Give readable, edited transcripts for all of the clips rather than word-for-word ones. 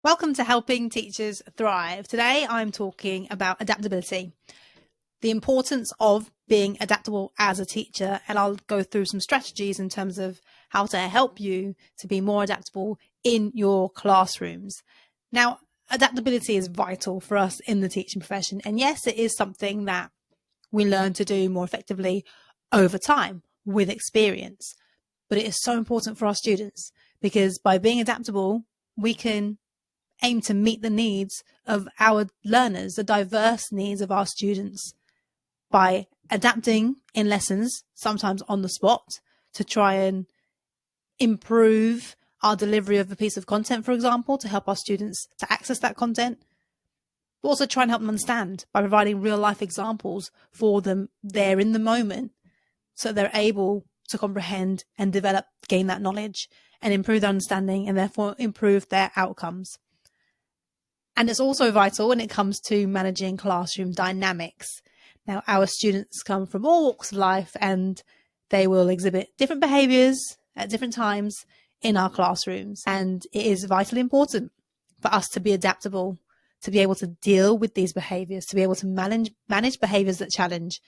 Welcome to Helping Teachers Thrive. Today I'm talking about adaptability, the importance of being adaptable as a teacher, and I'll go through some strategies in terms of how to help you to be more adaptable in your classrooms. Now, adaptability is vital for us in the teaching profession, and yes, it is something that we learn to do more effectively over time with experience, but it is so important for our students because by being adaptable, we can aim to meet the needs of our learners, the diverse needs of our students, by adapting in lessons, sometimes on the spot, to try and improve our delivery of a piece of content, for example, to help our students to access that content, but also try and help them understand by providing real life examples for them there in the moment, so they're able to comprehend and develop, gain that knowledge and improve their understanding and therefore improve their outcomes. And it's also vital when it comes to managing classroom dynamics. Now, our students come from all walks of life and they will exhibit different behaviours at different times in our classrooms. And it is vitally important for us to be adaptable, to be able to deal with these behaviours, to be able to manage behaviours that challenge,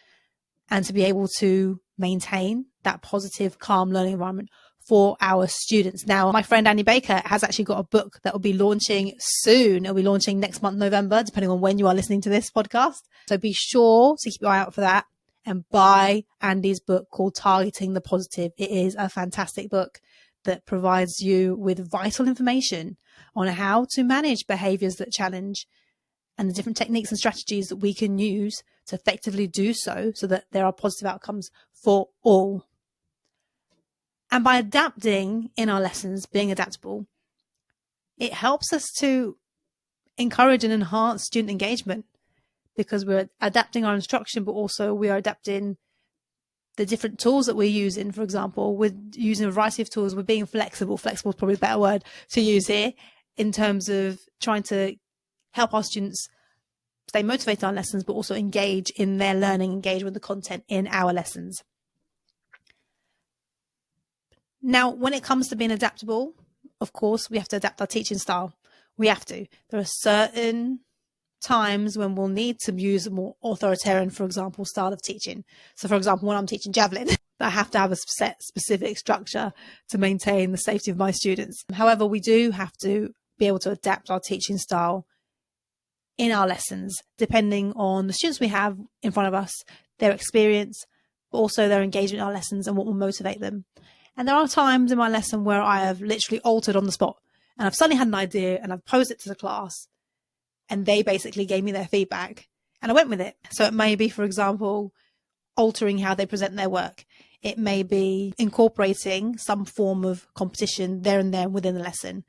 and to be able to maintain that positive, calm learning environment for our students. Now, my friend Annie Baker has actually got a book that will be launching soon. It'll be launching next month, November, depending on when you are listening to this podcast. So be sure to keep your eye out for that and buy Andy's book called Targeting the Positive. It is a fantastic book that provides you with vital information on how to manage behaviors that challenge and the different techniques and strategies that we can use to effectively do so that there are positive outcomes for all. And by adapting in our lessons, being adaptable, it helps us to encourage and enhance student engagement because we're adapting our instruction, but also we are adapting the different tools that we're using. For example, we're using a variety of tools. We're being flexible. Flexible is probably a better word to use here in terms of trying to help our students stay motivated on lessons, but also engage in their learning, engage with the content in our lessons. Now, when it comes to being adaptable, of course, we have to adapt our teaching style. We have to. There are certain times when we'll need to use a more authoritarian, for example, style of teaching. So, for example, when I'm teaching javelin, I have to have a set specific structure to maintain the safety of my students. However, we do have to be able to adapt our teaching style in our lessons, depending on the students we have in front of us, their experience, but also their engagement in our lessons and what will motivate them. And there are times in my lesson where I have literally altered on the spot and I've suddenly had an idea and I've posed it to the class and they basically gave me their feedback and I went with it. So it may be, for example, altering how they present their work. It may be incorporating some form of competition there and then within the lesson,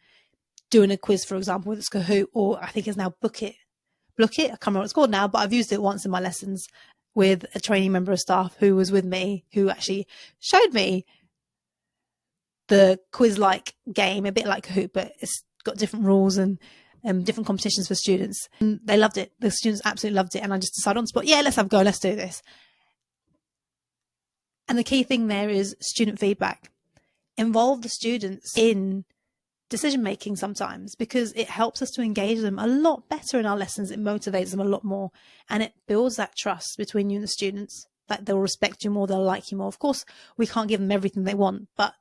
doing a quiz, for example, with Kahoot, or I think it's now Book It. I can't remember what it's called now, but I've used it once in my lessons with a training member of staff who was with me, who actually showed me the quiz-like game, a bit like Kahoot, but it's got different rules and different competitions for students. And they loved it. The students absolutely loved it. And I just decided on the spot, yeah, let's have a go. Let's do this. And the key thing there is student feedback. Involve the students in decision-making sometimes because it helps us to engage them a lot better in our lessons. It motivates them a lot more and it builds that trust between you and the students, that they'll respect you more, they'll like you more. Of course, we can't give them everything they want, but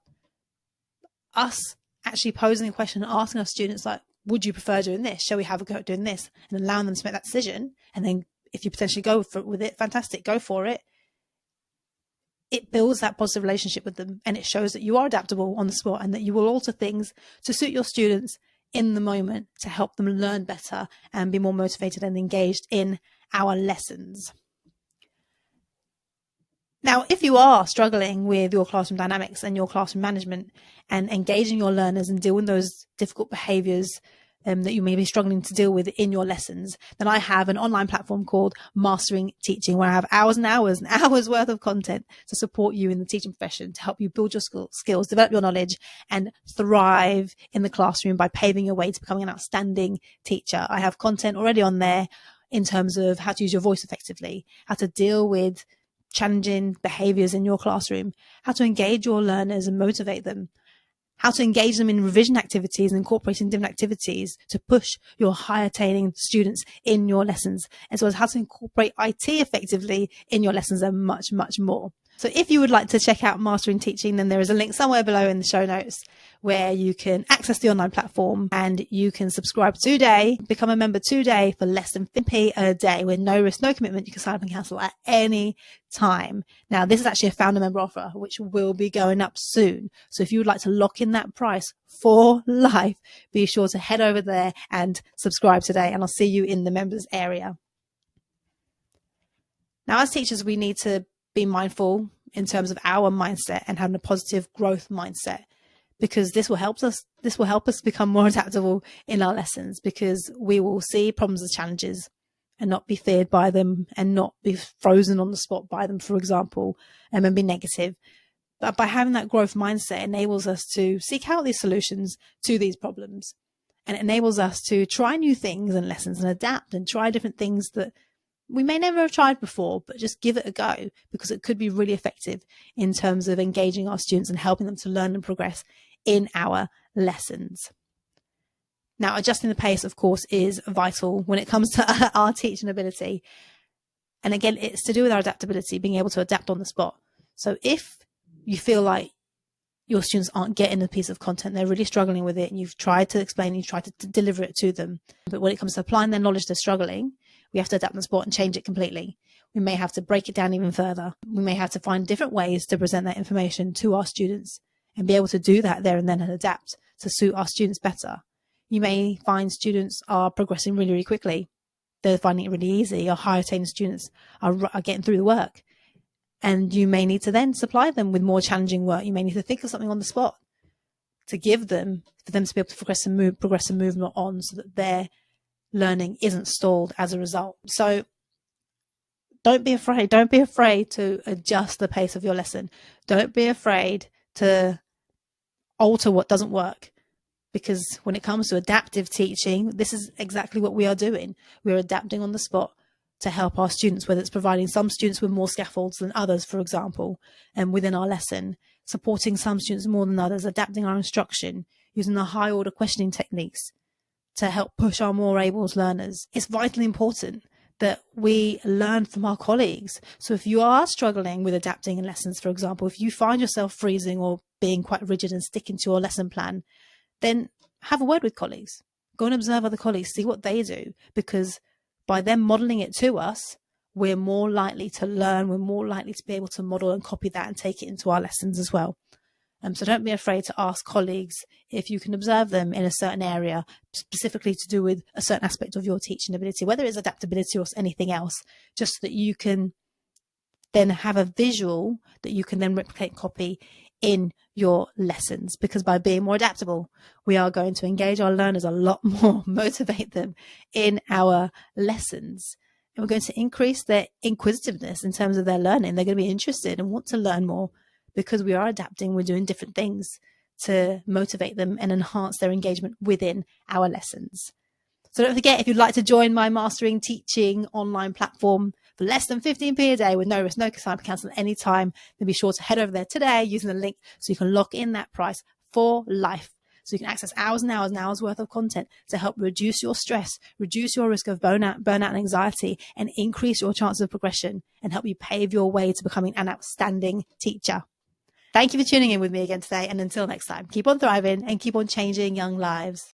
us actually posing a question and asking our students, like, would you prefer doing this? Shall we have a go at doing this? And allowing them to make that decision. And then if you potentially go for it with it, fantastic, go for it. It builds that positive relationship with them and it shows that you are adaptable on the spot and that you will alter things to suit your students in the moment to help them learn better and be more motivated and engaged in our lessons. Now, if you are struggling with your classroom dynamics and your classroom management and engaging your learners and dealing with those difficult behaviours that you may be struggling to deal with in your lessons, then I have an online platform called Mastering Teaching, where I have hours and hours and hours worth of content to support you in the teaching profession, to help you build your skills, develop your knowledge, and thrive in the classroom by paving your way to becoming an outstanding teacher. I have content already on there in terms of how to use your voice effectively, how to deal with challenging behaviours in your classroom, how to engage your learners and motivate them, how to engage them in revision activities and incorporating different activities to push your higher attaining students in your lessons, as well as how to incorporate IT effectively in your lessons, and much, much more. So if you would like to check out Mastering Teaching, then there is a link somewhere below in the show notes where you can access the online platform, and you can subscribe today, become a member today for less than 50p a day with no risk, no commitment. You can sign up and cancel at any time. Now, this is actually a founder member offer, which will be going up soon. So if you would like to lock in that price for life, be sure to head over there and subscribe today, and I'll see you in the members area. Now, as teachers, we need to be mindful in terms of our mindset and having a positive growth mindset, because this will help us become more adaptable in our lessons, because we will see problems as challenges and not be feared by them and not be frozen on the spot by them, for example, and be negative. But by having that growth mindset enables us to seek out these solutions to these problems, and it enables us to try new things and lessons and adapt and try different things that we may never have tried before, but just give it a go, because it could be really effective in terms of engaging our students and helping them to learn and progress in our lessons. Now, adjusting the pace, of course, is vital when it comes to our teaching ability. And again, it's to do with our adaptability, being able to adapt on the spot. So if you feel like your students aren't getting a piece of content, they're really struggling with it, and you've tried to explain, you've tried to deliver it to them, but when it comes to applying their knowledge, they're struggling, we have to adapt on the spot and change it completely. We may have to break it down even further. We may have to find different ways to present that information to our students and be able to do that there and then and adapt to suit our students better. You may find students are progressing really, really quickly. They're finding it really easy. Our higher attained students are getting through the work. And you may need to then supply them with more challenging work. You may need to think of something on the spot to give them, for them to be able to progress and move on, so that their learning isn't stalled as a result. So don't be afraid. Don't be afraid to adjust the pace of your lesson. Don't be afraid to alter what doesn't work. Because when it comes to adaptive teaching, this is exactly what we are doing. We're adapting on the spot to help our students, whether it's providing some students with more scaffolds than others, for example, and within our lesson, supporting some students more than others, adapting our instruction, using the high order questioning techniques to help push our more able learners. It's vitally important that we learn from our colleagues. So if you are struggling with adapting in lessons, for example, if you find yourself freezing or being quite rigid and sticking to your lesson plan, then have a word with colleagues. Go and observe other colleagues, see what they do, because by them modeling it to us, we're more likely to learn, we're more likely to be able to model and copy that and take it into our lessons as well. So don't be afraid to ask colleagues if you can observe them in a certain area, specifically to do with a certain aspect of your teaching ability, whether it's adaptability or anything else, just so that you can then have a visual that you can then replicate and copy in your lessons. Because by being more adaptable, we are going to engage our learners a lot more, motivate them in our lessons. And we're going to increase their inquisitiveness in terms of their learning. They're going to be interested and want to learn more, because we are adapting, we're doing different things to motivate them and enhance their engagement within our lessons. So don't forget, if you'd like to join my Mastering Teaching online platform for less than 15p a day with no risk, no time to cancel at any time, then be sure to head over there today using the link so you can lock in that price for life. So you can access hours and hours and hours worth of content to help reduce your stress, reduce your risk of burnout and anxiety, and increase your chances of progression, and help you pave your way to becoming an outstanding teacher. Thank you for tuning in with me again today. And until next time, keep on thriving and keep on changing young lives.